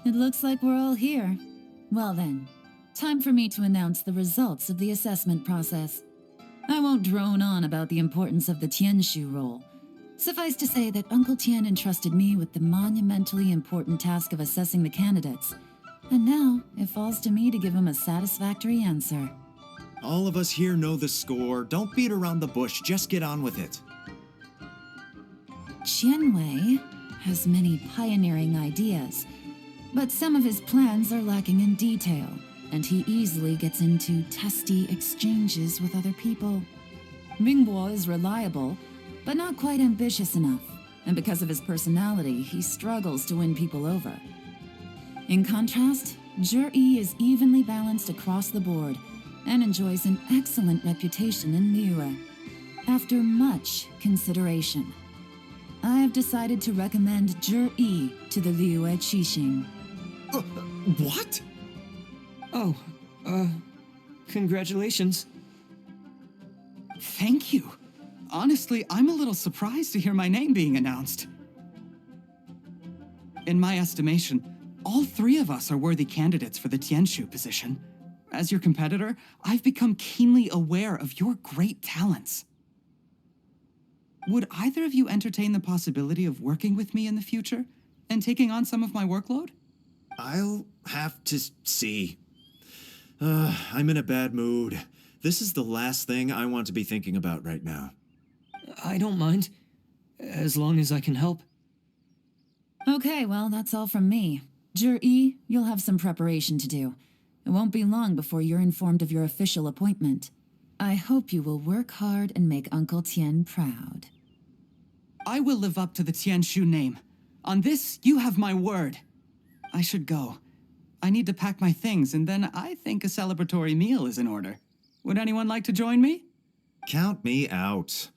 It looks like we're all here. Well then, time for me to announce the results of the assessment process. I won't drone on about the importance of the Tianshu role. Suffice to say that Uncle Tian entrusted me with the monumentally important task of assessing the candidates, and now it falls to me to give him a satisfactory answer. All of us here know the score. Don't beat around the bush, just get on with it. Qianwei has many pioneering ideas, but some of his plans are lacking in detail, and he easily gets into testy exchanges with other people. Mingbo is reliable, but not quite ambitious enough, and because of his personality, he struggles to win people over. In contrast, Zhi is evenly balanced across the board and enjoys an excellent reputation in Liyue. After much consideration, I have decided to recommend Zhi to the Liyue Qixing. What? Oh, congratulations. Thank you. Honestly, I'm a little surprised to hear my name being announced. In my estimation, all three of us are worthy candidates for the Tianshu position. As your competitor, I've become keenly aware of your great talents. Would either of you entertain the possibility of working with me in the future and taking on some of my workload? I'll have to see. I'm in a bad mood. This is the last thing I want to be thinking about right now. I don't mind, as long as I can help. Okay, well, that's all from me. Zhi, you'll have some preparation to do. It won't be long before you're informed of your official appointment. I hope you will work hard and make Uncle Tian proud. I will live up to the Tianshu name. On this, you have my word. I should go. I need to pack my things, and then I think a celebratory meal is in order. Would anyone like to join me? Count me out.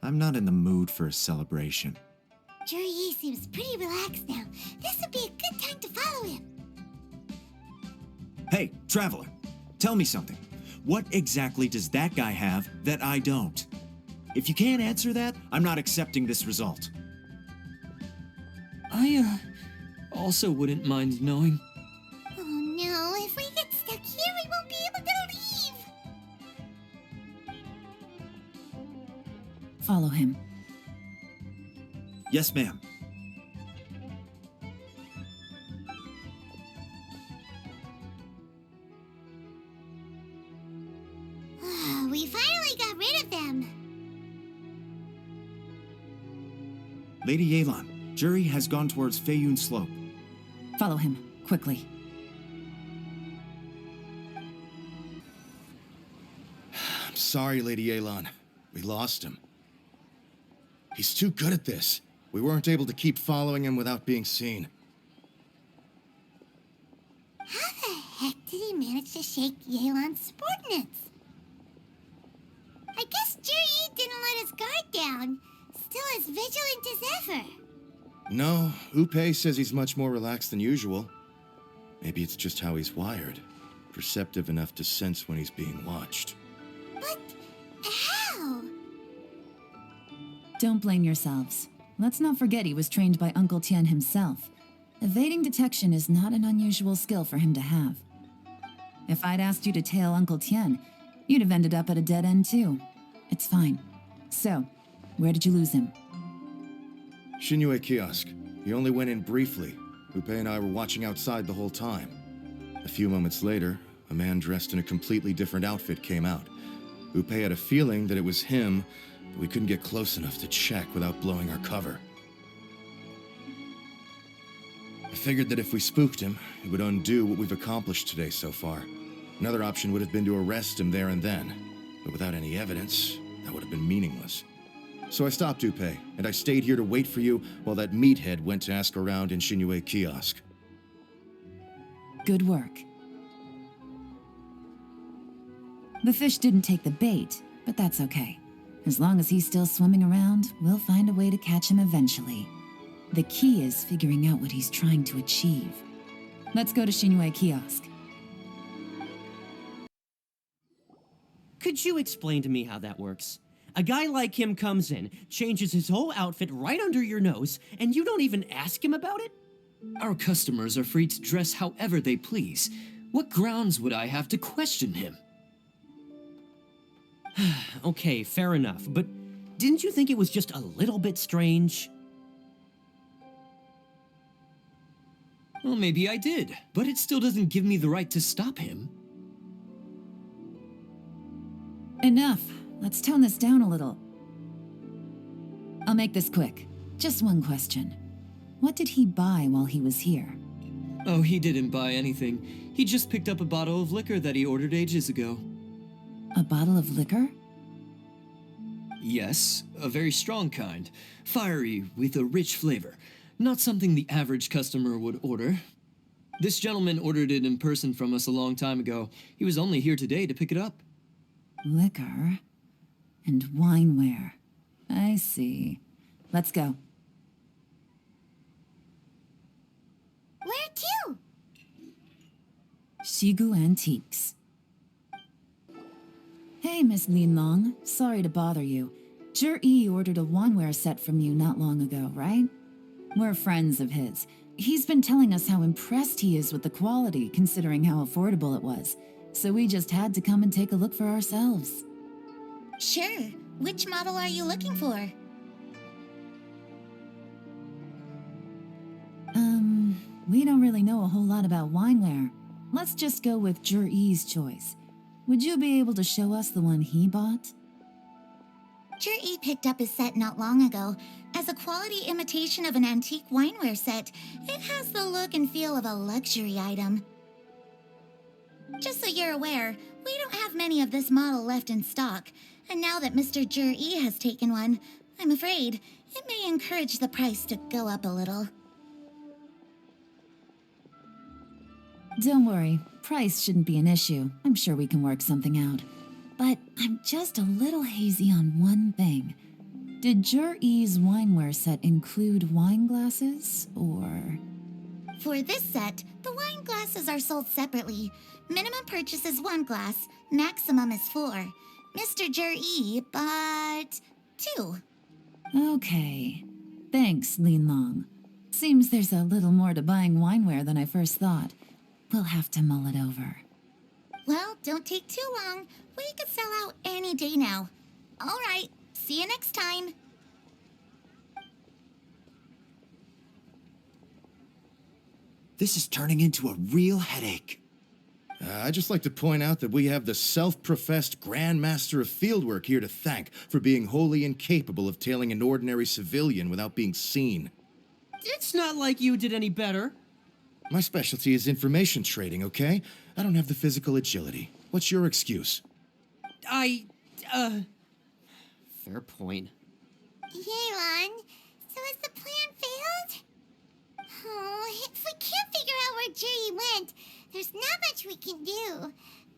I'm not in the mood for a celebration. Zhi seems pretty relaxed now. This would be a good time to follow him. Hey, Traveler, tell me something. What exactly does that guy have that I don't? If you can't answer that, I'm not accepting this result. I, also wouldn't mind knowing. Oh no, if we get stuck here, we won't be able to leave. Follow him. Yes, ma'am. We finally got rid of them. Lady Yelan, Zhi has gone towards Feiyun Slope. Follow him, quickly. I'm sorry, Lady Yelan. We lost him. He's too good at this. We weren't able to keep following him without being seen. How the heck did he manage to shake Yelan's subordinates? I guess Zhi didn't let his guard down. Still as vigilant as ever. No, Upei says he's much more relaxed than usual. Maybe it's just how he's wired. Perceptive enough to sense when he's being watched. But how? Don't blame yourselves. Let's not forget he was trained by Uncle Tian himself. Evading detection is not an unusual skill for him to have. If I'd asked you to tail Uncle Tian, you'd have ended up at a dead end too. It's fine. So, where did you lose him? Xinyue Kiosk. He only went in briefly. Upei and I were watching outside the whole time. A few moments later, a man dressed in a completely different outfit came out. Upei had a feeling that it was him, but we couldn't get close enough to check without blowing our cover. I figured that if we spooked him, it would undo what we've accomplished today so far. Another option would have been to arrest him there and then, but without any evidence, that would have been meaningless. So I stopped Upei, and I stayed here to wait for you while that meathead went to ask around in Xinyue Kiosk. Good work. The fish didn't take the bait, but that's okay. As long as he's still swimming around, we'll find a way to catch him eventually. The key is figuring out what he's trying to achieve. Let's go to Xinyue Kiosk. Could you explain to me how that works? A guy like him comes in, changes his whole outfit right under your nose, and you don't even ask him about it? Our customers are free to dress however they please. What grounds would I have to question him? Okay, fair enough, but didn't you think it was just a little bit strange? Well, maybe I did, but it still doesn't give me the right to stop him. Enough. Let's tone this down a little. I'll make this quick. Just one question. What did he buy while he was here? Oh, he didn't buy anything. He just picked up a bottle of liquor that he ordered ages ago. A bottle of liquor? Yes, a very strong kind. Fiery, with a rich flavor. Not something the average customer would order. This gentleman ordered it in person from us a long time ago. He was only here today to pick it up. Liquor and wineware. I see. Let's go. Where to? Shigu Antiques. Hey, Miss Lin Long. Sorry to bother you. Zhi ordered a wineware set from you not long ago, right? We're friends of his. He's been telling us how impressed he is with the quality, considering how affordable it was. So we just had to come and take a look for ourselves. Sure. Which model are you looking for? We don't really know a whole lot about wineware. Let's just go with Zhi's choice. Would you be able to show us the one he bought? Zhi picked up his set not long ago. As a quality imitation of an antique wineware set, it has the look and feel of a luxury item. Just so you're aware, we don't have many of this model left in stock, and now that Mr. Zhi has taken one, I'm afraid it may encourage the price to go up a little. Don't worry, price shouldn't be an issue. I'm sure we can work something out. But I'm just a little hazy on one thing. Did Zhi's wineware set include wine glasses, or...? For this set, the wine glasses are sold separately. Minimum purchase is 1 glass, maximum is 4. Mr. Zhi bought 2. Okay. Thanks, Lin Long. Seems there's a little more to buying wineware than I first thought. We'll have to mull it over. Well, don't take too long. We could sell out any day now. All right, see you next time. This is turning into a real headache. I'd just like to point out that we have the self-professed Grand Master of Fieldwork here to thank for being wholly incapable of tailing an ordinary civilian without being seen. It's not like you did any better. My specialty is information trading, okay? I don't have the physical agility. What's your excuse? Fair point. Yelan, so has the plan failed? Oh, if we can't figure out where Jerry went, there's not much we can do.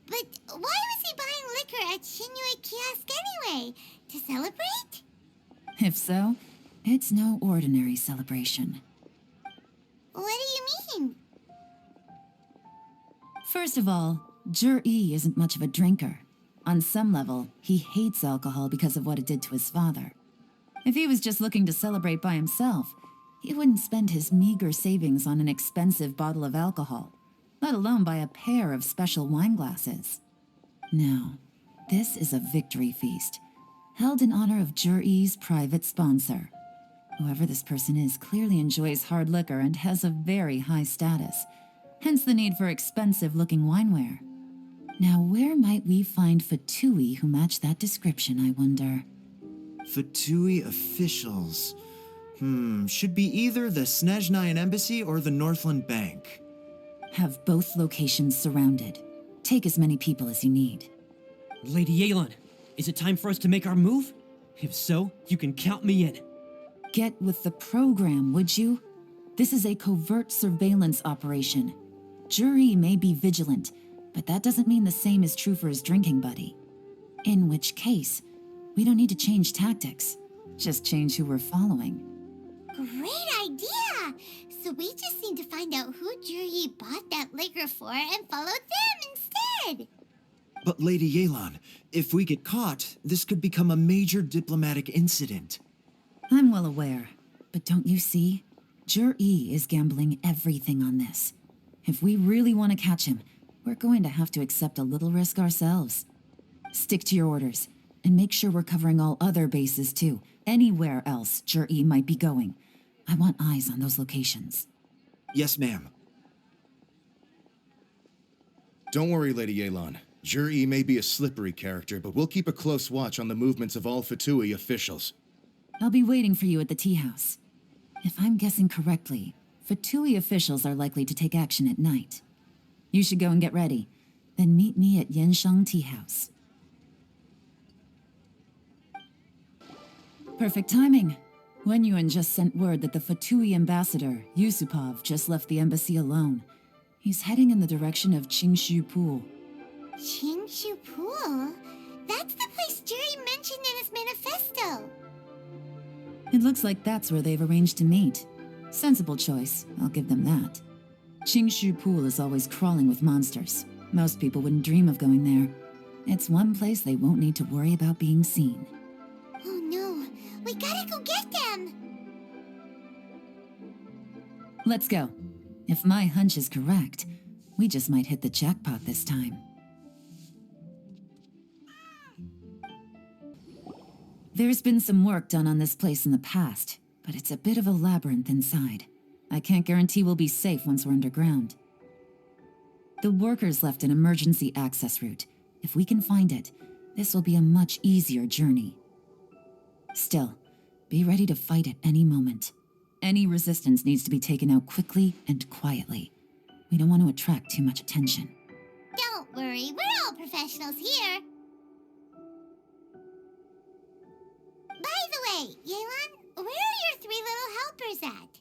But why was he buying liquor at Shinui Kiosk anyway? To celebrate? If so, it's no ordinary celebration. What do you mean? First of all, Zhi isn't much of a drinker. On some level, he hates alcohol because of what it did to his father. If he was just looking to celebrate by himself, he wouldn't spend his meager savings on an expensive bottle of alcohol, let alone buy a pair of special wine glasses. No, this is a victory feast, held in honor of Zhi's private sponsor. Whoever this person is clearly enjoys hard liquor and has a very high status, hence the need for expensive-looking wineware. Now, where might we find Fatui who match that description, I wonder? Fatui officials. Should be either the Snezhnayan Embassy or the Northland Bank. Have both locations surrounded. Take as many people as you need. Lady Yelan, is it time for us to make our move? If so, you can count me in. Get with the program, would you? This is a covert surveillance operation. Zhi may be vigilant, but that doesn't mean the same is true for his drinking buddy. In which case, we don't need to change tactics. Just change who we're following. Great idea! So we just need to find out who Zhi bought that liquor for and follow them instead! But Lady Yelan, if we get caught, this could become a major diplomatic incident. I'm well aware, but don't you see? Jur-E is gambling everything on this. If we really want to catch him, we're going to have to accept a little risk ourselves. Stick to your orders, and make sure we're covering all other bases too. Anywhere else Jur-E might be going. I want eyes on those locations. Yes, ma'am. Don't worry, Lady Yelan. Jur-E may be a slippery character, but we'll keep a close watch on the movements of all Fatui officials. I'll be waiting for you at the tea house. If I'm guessing correctly, Fatui officials are likely to take action at night. You should go and get ready. Then meet me at Yansheng Tea House. Perfect timing. Wenyuan just sent word that the Fatui ambassador, Yusupov, just left the embassy alone. He's heading in the direction of Qingshu Pool. Qingshu Pool? That's the place Jerry mentioned in his manifesto. It looks like that's where they've arranged to meet. Sensible choice, I'll give them that. Qingshu Pool is always crawling with monsters. Most people wouldn't dream of going there. It's one place they won't need to worry about being seen. Oh no, we gotta go get them! Let's go. If my hunch is correct, we just might hit the jackpot this time. There's been some work done on this place in the past, but it's a bit of a labyrinth inside. I can't guarantee we'll be safe once we're underground. The workers left an emergency access route. If we can find it, this will be a much easier journey. Still, be ready to fight at any moment. Any resistance needs to be taken out quickly and quietly. We don't want to attract too much attention. Don't worry, we're all professionals here. By the way, Yelan, where are your 3 little helpers at?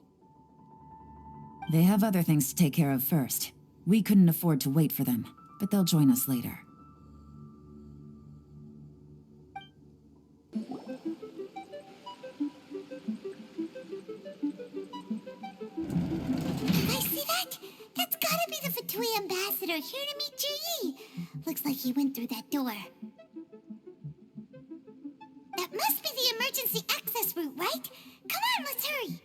They have other things to take care of first. We couldn't afford to wait for them, but they'll join us later. I see that? That's gotta be the Fatui ambassador here to meet Ji. Looks like he went through that door. That must be the emergency access route, right? Come on, let's hurry.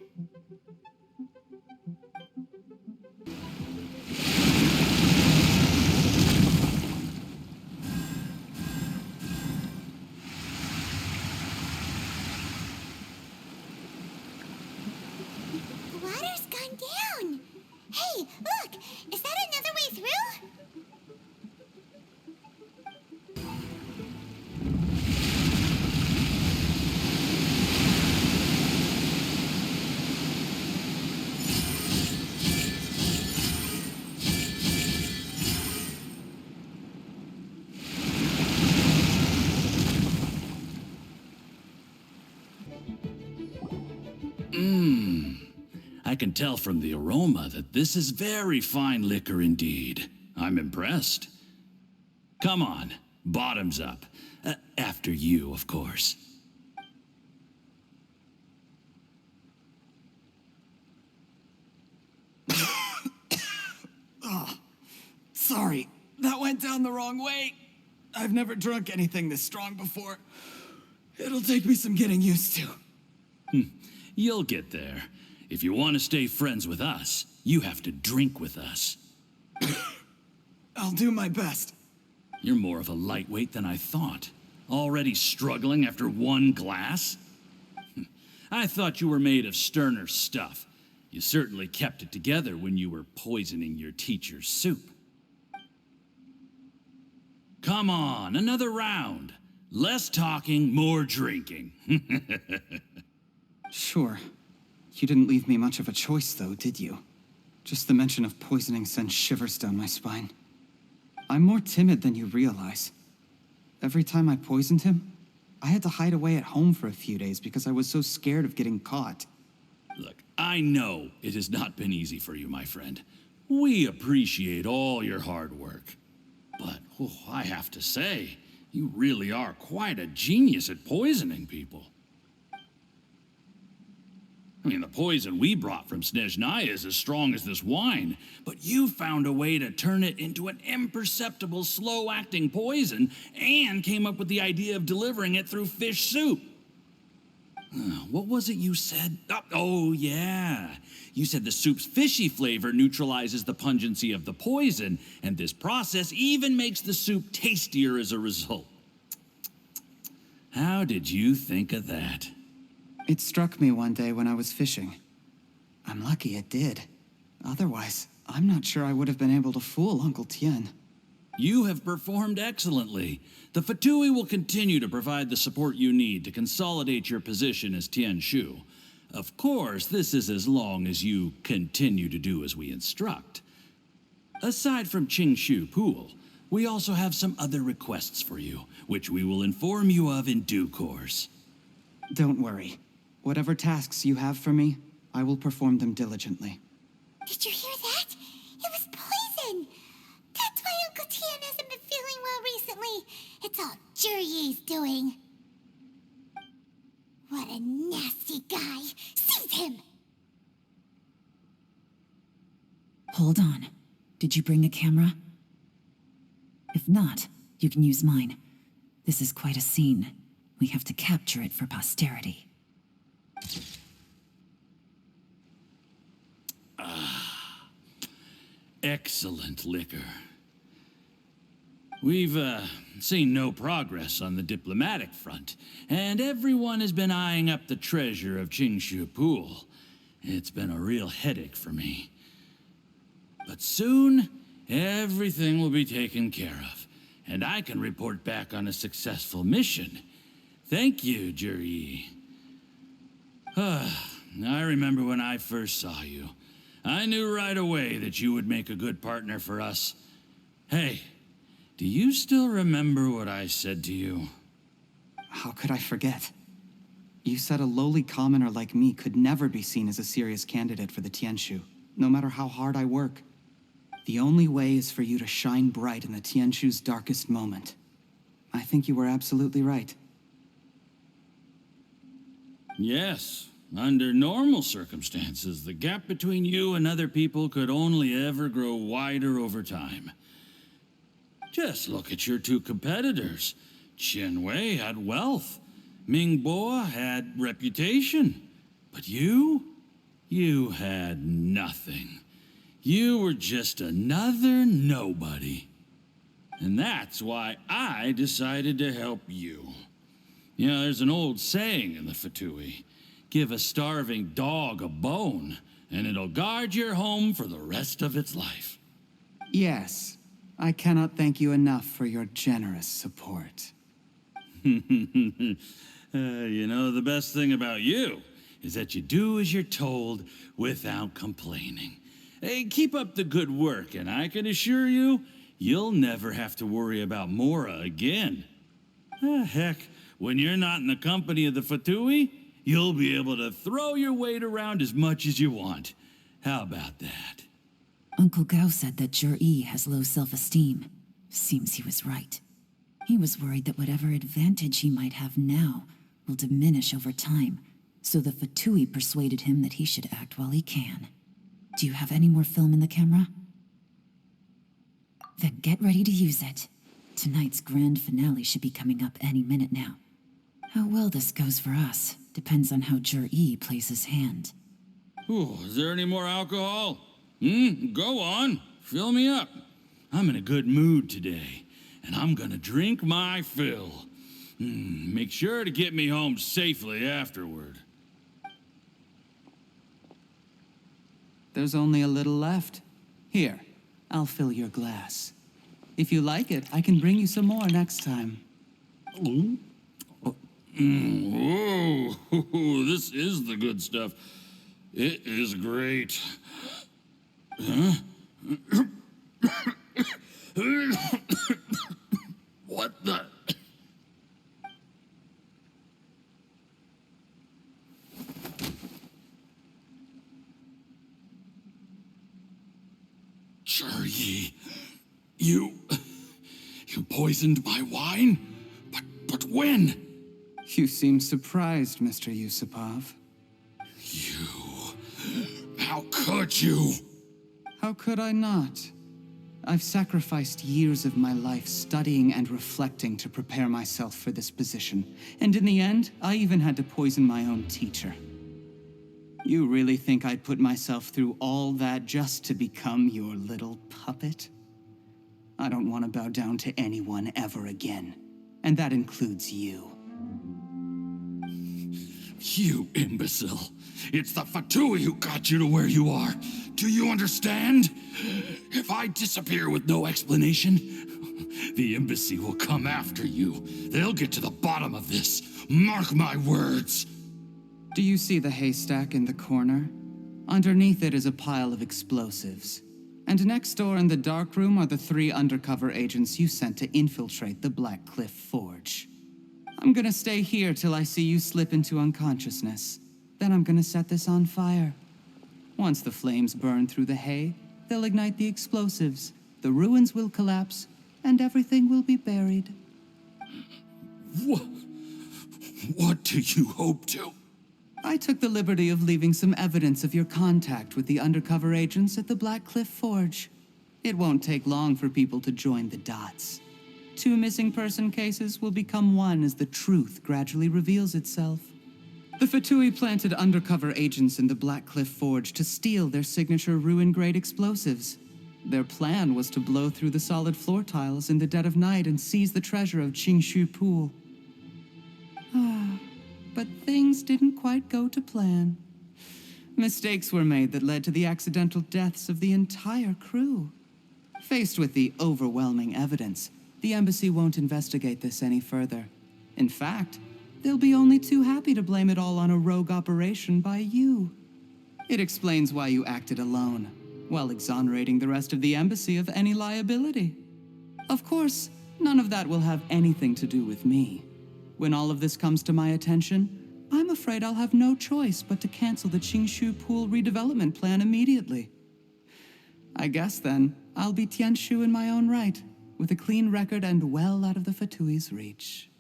The water's gone down. Hey, look! Is that another way through? I can tell from the aroma that this is very fine liquor indeed. I'm impressed. Come on, bottoms up. After you, of course. Sorry, that went down the wrong way. I've never drunk anything this strong before. It'll take me some getting used to. You'll get there. If you want to stay friends with us, you have to drink with us. I'll do my best. You're more of a lightweight than I thought. Already struggling after 1 glass? I thought you were made of sterner stuff. You certainly kept it together when you were poisoning your teacher's soup. Come on, another round. Less talking, more drinking. Sure. You didn't leave me much of a choice, though, did you? Just the mention of poisoning sends shivers down my spine. I'm more timid than you realize. Every time I poisoned him, I had to hide away at home for a few days because I was so scared of getting caught. Look, I know it has not been easy for you, my friend. We appreciate all your hard work. But, I have to say, you really are quite a genius at poisoning people. I mean, the poison we brought from Snezhnaya is as strong as this wine, but you found a way to turn it into an imperceptible, slow-acting poison and came up with the idea of delivering it through fish soup. What was it you said? Oh, yeah. You said the soup's fishy flavor neutralizes the pungency of the poison, and this process even makes the soup tastier as a result. How did you think of that? It struck me one day when I was fishing. I'm lucky it did. Otherwise, I'm not sure I would have been able to fool Uncle Tien. You have performed excellently. The Fatui will continue to provide the support you need to consolidate your position as Tien Shu. Of course, this is as long as you continue to do as we instruct. Aside from Qing Shu Pool, we also have some other requests for you, which we will inform you of in due course. Don't worry. Whatever tasks you have for me, I will perform them diligently. Did you hear that? It was poison! That's why Uncle Tien hasn't been feeling well recently. It's all Jurye's doing. What a nasty guy! Seize him! Hold on. Did you bring a camera? If not, you can use mine. This is quite a scene. We have to capture it for posterity. Excellent liquor. We've, seen no progress on the diplomatic front, and everyone has been eyeing up the treasure of Qingshu Pool. It's been a real headache for me. But soon, everything will be taken care of, and I can report back on a successful mission. Thank you, Jurye. I remember when I first saw you. I knew right away that you would make a good partner for us. Hey, do you still remember what I said to you? How could I forget? You said a lowly commoner like me could never be seen as a serious candidate for the Tianshu, no matter how hard I work. The only way is for you to shine bright in the Tianshu's darkest moment. I think you were absolutely right. Yes. Under normal circumstances, the gap between you and other people could only ever grow wider over time. Just look at your two competitors. Chen Wei had wealth. Ming Bo had reputation. But you had nothing. You were just another nobody. And that's why I decided to help you. You know, there's an old saying in the Fatui. Give a starving dog a bone, and it'll guard your home for the rest of its life. Yes, I cannot thank you enough for your generous support. You know, the best thing about you is that you do as you're told without complaining. Hey, keep up the good work, and I can assure you, you'll never have to worry about Mora again. Heck, when you're not in the company of the Fatui, you'll be able to throw your weight around as much as you want. How about that? Uncle Gao said that Jurye has low self-esteem. Seems he was right. He was worried that whatever advantage he might have now will diminish over time, so the Fatui persuaded him that he should act while he can. Do you have any more film in the camera? Then get ready to use it. Tonight's grand finale should be coming up any minute now. How well this goes for us depends on how Jurye plays his hand. Ooh, is there any more alcohol? Go on. Fill me up. I'm in a good mood today, and I'm gonna drink my fill. Make sure to get me home safely afterward. There's only a little left. Here, I'll fill your glass. If you like it, I can bring you some more next time. Whoa, this is the good stuff. It is great. Huh? What the? Jurye, you poisoned my wine? But when? You seem surprised, Mr. Yusupov. How could you? How could I not? I've sacrificed years of my life studying and reflecting to prepare myself for this position, and in the end, I even had to poison my own teacher. You really think I'd put myself through all that just to become your little puppet? I don't want to bow down to anyone ever again, and that includes you. You imbecile. It's the Fatui who got you to where you are. Do you understand? If I disappear with no explanation, the embassy will come after you. They'll get to the bottom of this. Mark my words. Do you see the haystack in the corner? Underneath it is a pile of explosives. And next door in the dark room are the 3 undercover agents you sent to infiltrate the Black Cliff Forge. I'm gonna stay here till I see you slip into unconsciousness. Then I'm gonna set this on fire. Once the flames burn through the hay, they'll ignite the explosives, the ruins will collapse, and everything will be buried. What do you hope to? I took the liberty of leaving some evidence of your contact with the undercover agents at the Black Cliff Forge. It won't take long for people to join the dots. 2 missing person cases will become one as the truth gradually reveals itself. The Fatui planted undercover agents in the Black Cliff Forge to steal their signature ruin-grade explosives. Their plan was to blow through the solid floor tiles in the dead of night and seize the treasure of Qingshu Pool. But things didn't quite go to plan. Mistakes were made that led to the accidental deaths of the entire crew. Faced with the overwhelming evidence, the embassy won't investigate this any further. In fact, they'll be only too happy to blame it all on a rogue operation by you. It explains why you acted alone, while exonerating the rest of the embassy of any liability. Of course, none of that will have anything to do with me. When all of this comes to my attention, I'm afraid I'll have no choice but to cancel the Qingshu Pool redevelopment plan immediately. I guess then, I'll be Tianshu in my own right, with a clean record and well out of the Fatui's reach.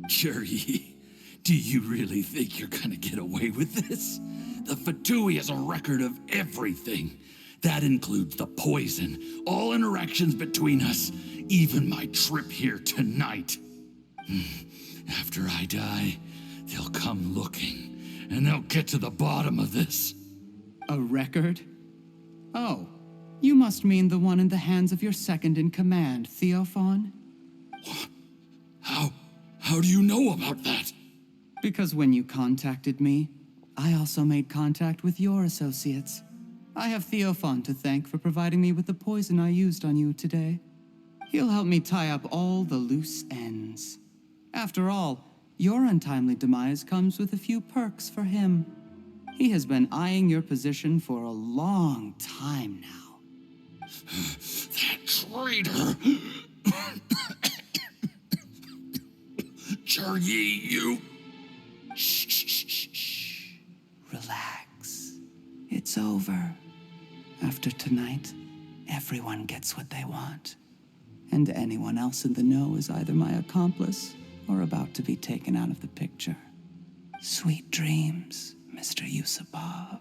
Cherry, do you really think you're gonna get away with this? The Fatui has a record of everything. That includes the poison, all interactions between us, even my trip here tonight. After I die, they'll come looking, and they'll get to the bottom of this. A record? Oh, you must mean the one in the hands of your second-in-command, Theophon? How do you know about that? Because when you contacted me, I also made contact with your associates. I have Theophon to thank for providing me with the poison I used on you today. He'll help me tie up all the loose ends. After all, your untimely demise comes with a few perks for him. He has been eyeing your position for a long time now. That traitor! Cherry, you... Shh. Relax. It's over. After tonight, everyone gets what they want. And anyone else in the know is either my accomplice or about to be taken out of the picture. Sweet dreams, Mr. Yusupov.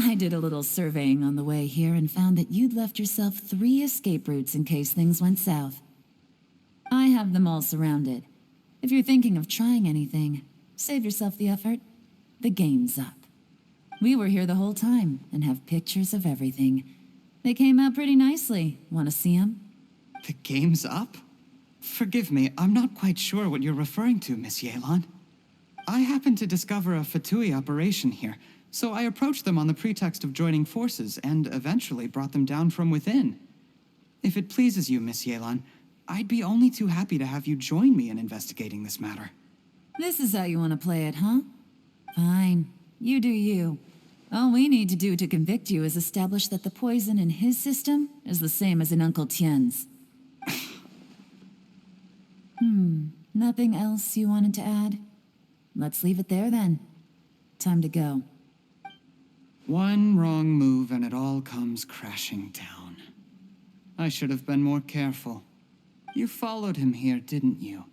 I did a little surveying on the way here and found that you'd left yourself 3 escape routes in case things went south. I have them all surrounded. If you're thinking of trying anything, save yourself the effort. The game's up. We were here the whole time and have pictures of everything. They came out pretty nicely. Want to see them? The game's up? Forgive me, I'm not quite sure what you're referring to, Miss Yelan. I happened to discover a Fatui operation here, so I approached them on the pretext of joining forces and eventually brought them down from within. If it pleases you, Miss Yelan, I'd be only too happy to have you join me in investigating this matter. This is how you want to play it, huh? Fine. You do you. All we need to do to convict you is establish that the poison in his system is the same as in Uncle Tien's. Nothing else you wanted to add? Let's leave it there then. Time to go. One wrong move and it all comes crashing down. I should have been more careful. You followed him here, didn't you?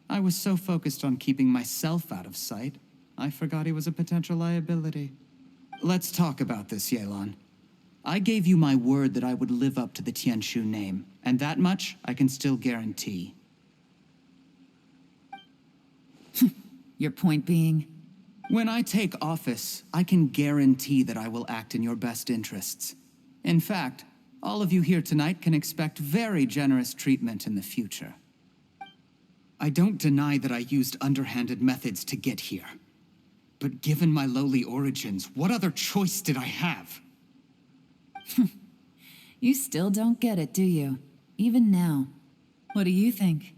I was so focused on keeping myself out of sight, I forgot he was a potential liability. Let's talk about this, Yelan. I gave you my word that I would live up to the Tianshu name, and that much I can still guarantee. Your point being? When I take office, I can guarantee that I will act in your best interests. In fact, all of you here tonight can expect very generous treatment in the future. I don't deny that I used underhanded methods to get here. But given my lowly origins, what other choice did I have? You still don't get it, do you? Even now. What do you think?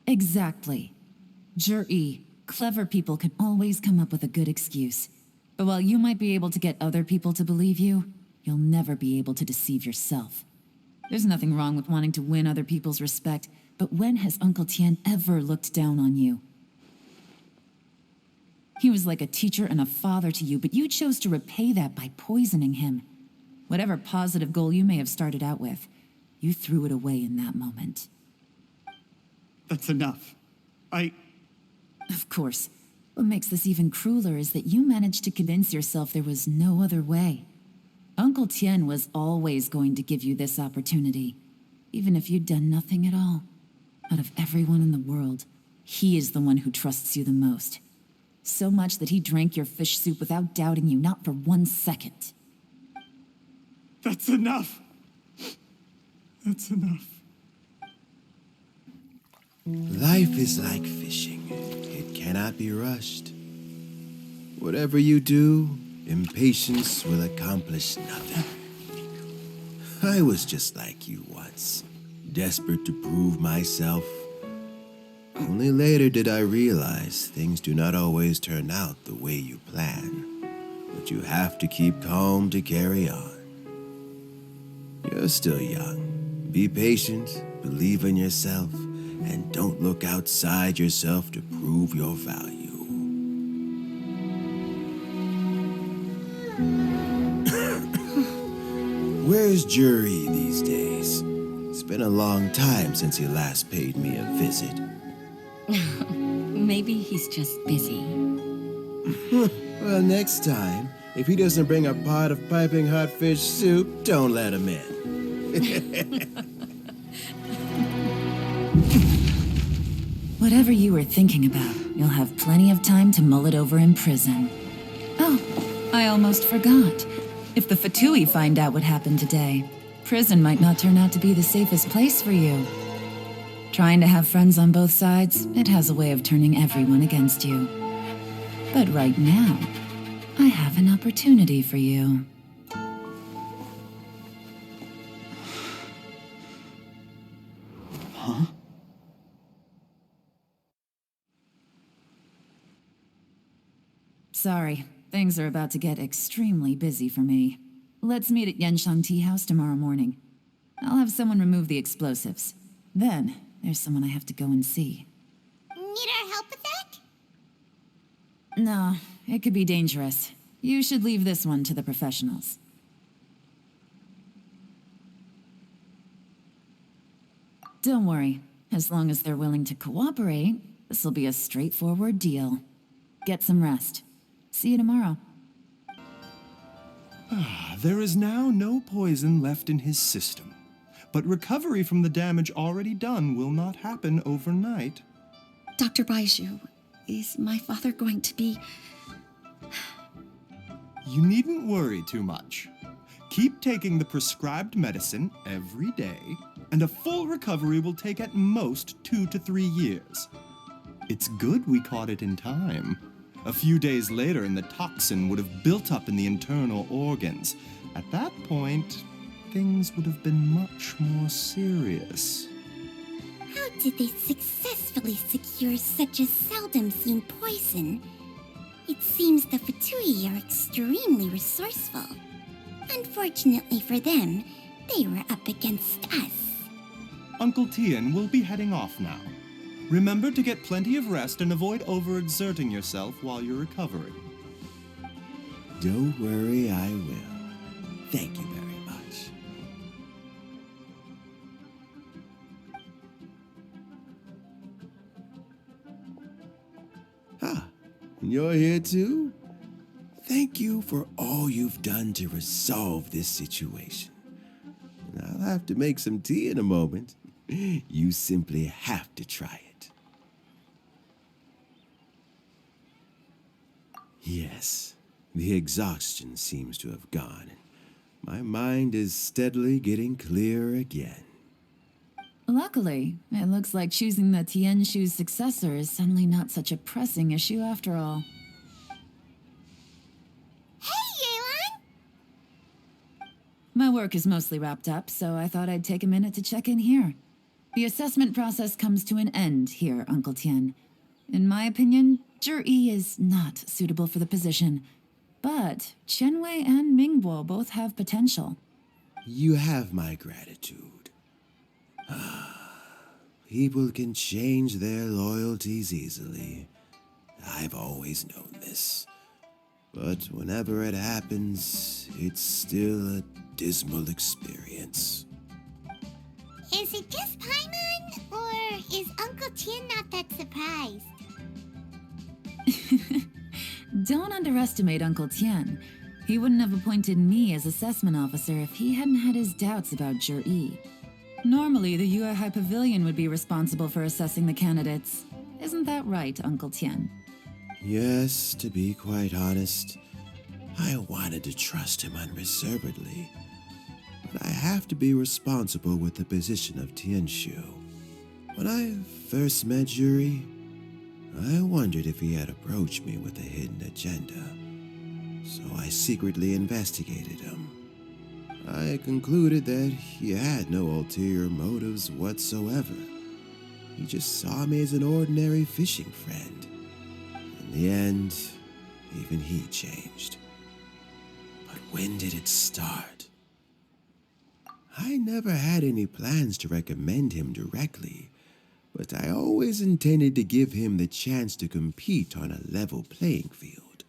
Exactly. Jur-E, clever people can always come up with a good excuse. But while you might be able to get other people to believe you, you'll never be able to deceive yourself. There's nothing wrong with wanting to win other people's respect, but when has Uncle Tian ever looked down on you? He was like a teacher and a father to you, but you chose to repay that by poisoning him. Whatever positive goal you may have started out with, you threw it away in that moment. That's enough. Of course. What makes this even crueler is that you managed to convince yourself there was no other way. Uncle Tian was always going to give you this opportunity, even if you'd done nothing at all. Out of everyone in the world, he is the one who trusts you the most. So much that he drank your fish soup without doubting you, not for 1 second. That's enough. That's enough. Life is like fishing. It cannot be rushed. Whatever you do, impatience will accomplish nothing. I was just like you once, desperate to prove myself. Only later did I realize things do not always turn out the way you plan, but you have to keep calm to carry on. You're still young. Be patient, believe in yourself, and don't look outside yourself to prove your value. Where's Jur-E these days? It's been a long time since he last paid me a visit. Maybe he's just busy. Well, next time, if he doesn't bring a pot of piping hot fish soup, don't let him in. Whatever you were thinking about, you'll have plenty of time to mull it over in prison. Oh, I almost forgot. If the Fatui find out what happened today, prison might not turn out to be the safest place for you. Trying to have friends on both sides, it has a way of turning everyone against you. But right now, I have an opportunity for you. Huh? Sorry, things are about to get extremely busy for me. Let's meet at Yanshang Tea House tomorrow morning. I'll have someone remove the explosives. Then, there's someone I have to go and see. Need our help with that? No, it could be dangerous. You should leave this one to the professionals. Don't worry. As long as they're willing to cooperate, this'll be a straightforward deal. Get some rest. See you tomorrow. There is now no poison left in his system. But recovery from the damage already done will not happen overnight. Dr. Baiju, is my father going to be... You needn't worry too much. Keep taking the prescribed medicine every day, and a full recovery will take at most 2 to 3 years. It's good we caught it in time. A few days later, and the toxin would have built up in the internal organs. At that point, things would have been much more serious. How did they successfully secure such a seldom-seen poison? It seems the Fatui are extremely resourceful. Unfortunately for them, they were up against us. Uncle Tian will be heading off now. Remember to get plenty of rest and avoid overexerting yourself while you're recovering. Don't worry, I will. Thank you very much. Ah, you're here too? Thank you for all you've done to resolve this situation. I'll have to make some tea in a moment. You simply have to try it. Yes, the exhaustion seems to have gone. My mind is steadily getting clearer again. Luckily, it looks like choosing the Tianshu's successor is suddenly not such a pressing issue after all. My work is mostly wrapped up, so I thought I'd take a minute to check in here. The assessment process comes to an end here, Uncle Tian. In my opinion, Zhi is not suitable for the position, but Qianwei and Mingbo both have potential. You have my gratitude. People can change their loyalties easily. I've always known this. But whenever it happens, it's still a dismal experience. Is it just Paimon, or is Uncle Tian not that surprised? Don't underestimate Uncle Tian. He wouldn't have appointed me as assessment officer if he hadn't had his doubts about Zhi. Normally, the Yue High Pavilion would be responsible for assessing the candidates. Isn't that right, Uncle Tian? Yes, to be quite honest, I wanted to trust him unreservedly. But I have to be responsible with the position of Tianshu. When I first met Zhi, I wondered if he had approached me with a hidden agenda. So I secretly investigated him. I concluded that he had no ulterior motives whatsoever. He just saw me as an ordinary fishing friend. In the end, even he changed. But when did it start? I never had any plans to recommend him directly, but I always intended to give him the chance to compete on a level playing field.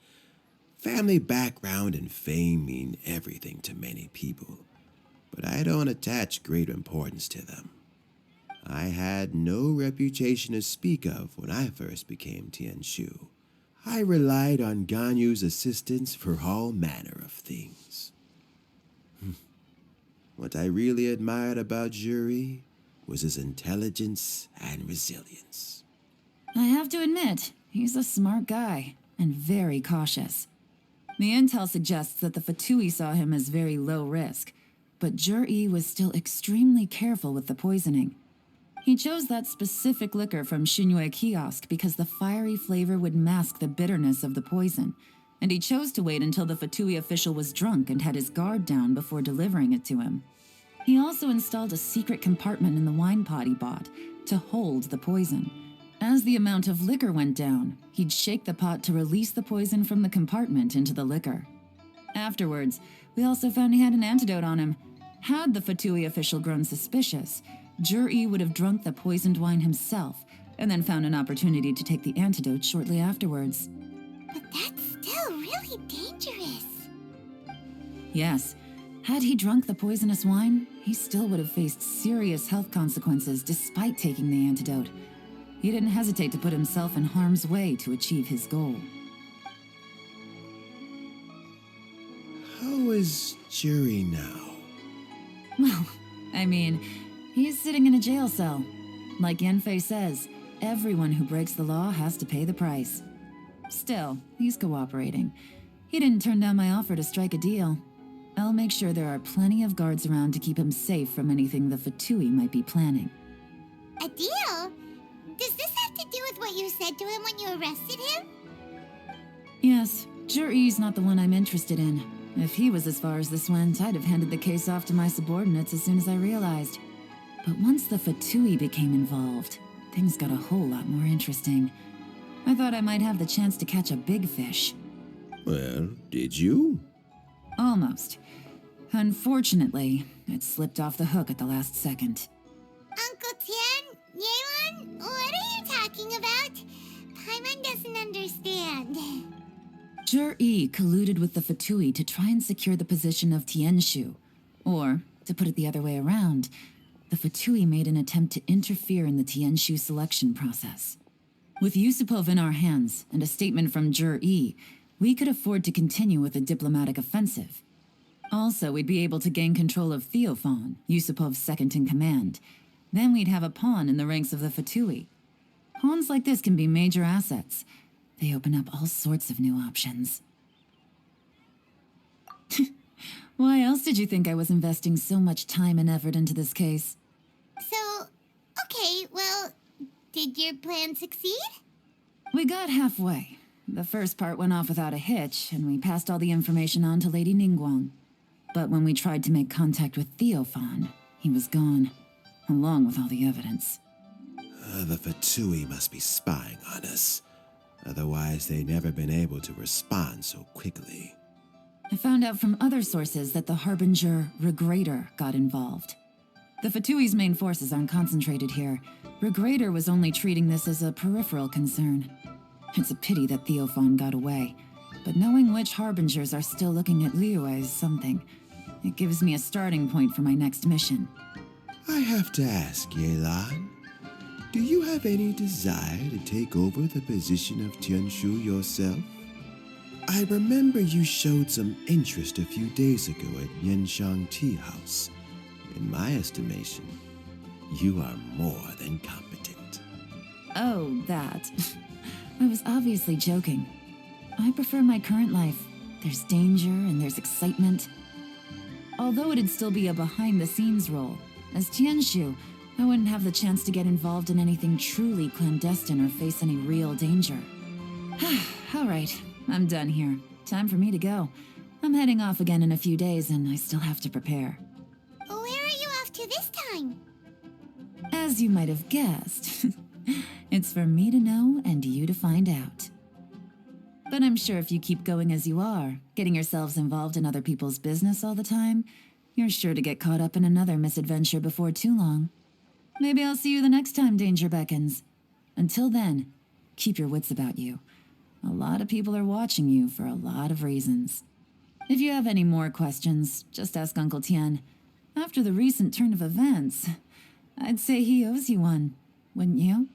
Family background and fame mean everything to many people, but I don't attach great importance to them. I had no reputation to speak of when I first became Tianshu. I relied on Ganyu's assistance for all manner of things. What I really admired about Zhi was his intelligence and resilience. I have to admit, he's a smart guy, and very cautious. The intel suggests that the Fatui saw him as very low risk, but Zhi was still extremely careful with the poisoning. He chose that specific liquor from Xinyue Kiosk because the fiery flavor would mask the bitterness of the poison, and he chose to wait until the Fatui official was drunk and had his guard down before delivering it to him. He also installed a secret compartment in the wine pot he bought to hold the poison. As the amount of liquor went down, he'd shake the pot to release the poison from the compartment into the liquor. Afterwards, we also found he had an antidote on him. Had the Fatui official grown suspicious, Zhi would have drunk the poisoned wine himself, and then found an opportunity to take the antidote shortly afterwards. But that's still really dangerous. Yes, had he drunk the poisonous wine, he still would have faced serious health consequences despite taking the antidote. He didn't hesitate to put himself in harm's way to achieve his goal. How is Zhi now? Well, I mean, he's sitting in a jail cell. Like Yanfei says, everyone who breaks the law has to pay the price. Still, he's cooperating. He didn't turn down my offer to strike a deal. I'll make sure there are plenty of guards around to keep him safe from anything the Fatui might be planning. A deal? Does this have to do with what you said to him when you arrested him? Yes, Zhi's not the one I'm interested in. If he was as far as this went, I'd have handed the case off to my subordinates as soon as I realized. But once the Fatui became involved, things got a whole lot more interesting. I thought I might have the chance to catch a big fish. Well, did you? Almost. Unfortunately, it slipped off the hook at the last second. Uncle Tian, Yelan, what are you talking about? Paimon doesn't understand. Zhi colluded with the Fatui to try and secure the position of Tianshu. Or, to put it the other way around, the Fatui made an attempt to interfere in the Tianshu selection process. With Yusupov in our hands and a statement from Zhi, we could afford to continue with a diplomatic offensive. Also, we'd be able to gain control of Theophan, Yusupov's second-in-command. Then we'd have a pawn in the ranks of the Fatui. Pawns like this can be major assets. They open up all sorts of new options. Why else did you think I was investing so much time and effort into this case? So, okay, well, did your plan succeed? We got halfway. The first part went off without a hitch, and we passed all the information on to Lady Ningguang. But when we tried to make contact with Theophan, he was gone, along with all the evidence. The Fatui must be spying on us. Otherwise, they'd never been able to respond so quickly. I found out from other sources that the Harbinger Regrator got involved. The Fatui's main forces aren't concentrated here. Regrator was only treating this as a peripheral concern. It's a pity that Theophan got away, but knowing which Harbingers are still looking at Liyue is something. It gives me a starting point for my next mission. I have to ask, Yelan, do you have any desire to take over the position of Tianshu yourself? I remember you showed some interest a few days ago at Yanshang Tea House. In my estimation, you are more than competent. Oh, that. I was obviously joking. I prefer my current life. There's danger and there's excitement. Although it'd still be a behind-the-scenes role, as Tianshu, I wouldn't have the chance to get involved in anything truly clandestine or face any real danger. All right, I'm done here. Time for me to go. I'm heading off again in a few days, and I still have to prepare. Where are you off to this time? As you might have guessed, it's for me to know and you to find out. But I'm sure if you keep going as you are, getting yourselves involved in other people's business all the time, you're sure to get caught up in another misadventure before too long. Maybe I'll see you the next time danger beckons. Until then, keep your wits about you. A lot of people are watching you for a lot of reasons. If you have any more questions, just ask Uncle Tian. After the recent turn of events, I'd say he owes you one, wouldn't you?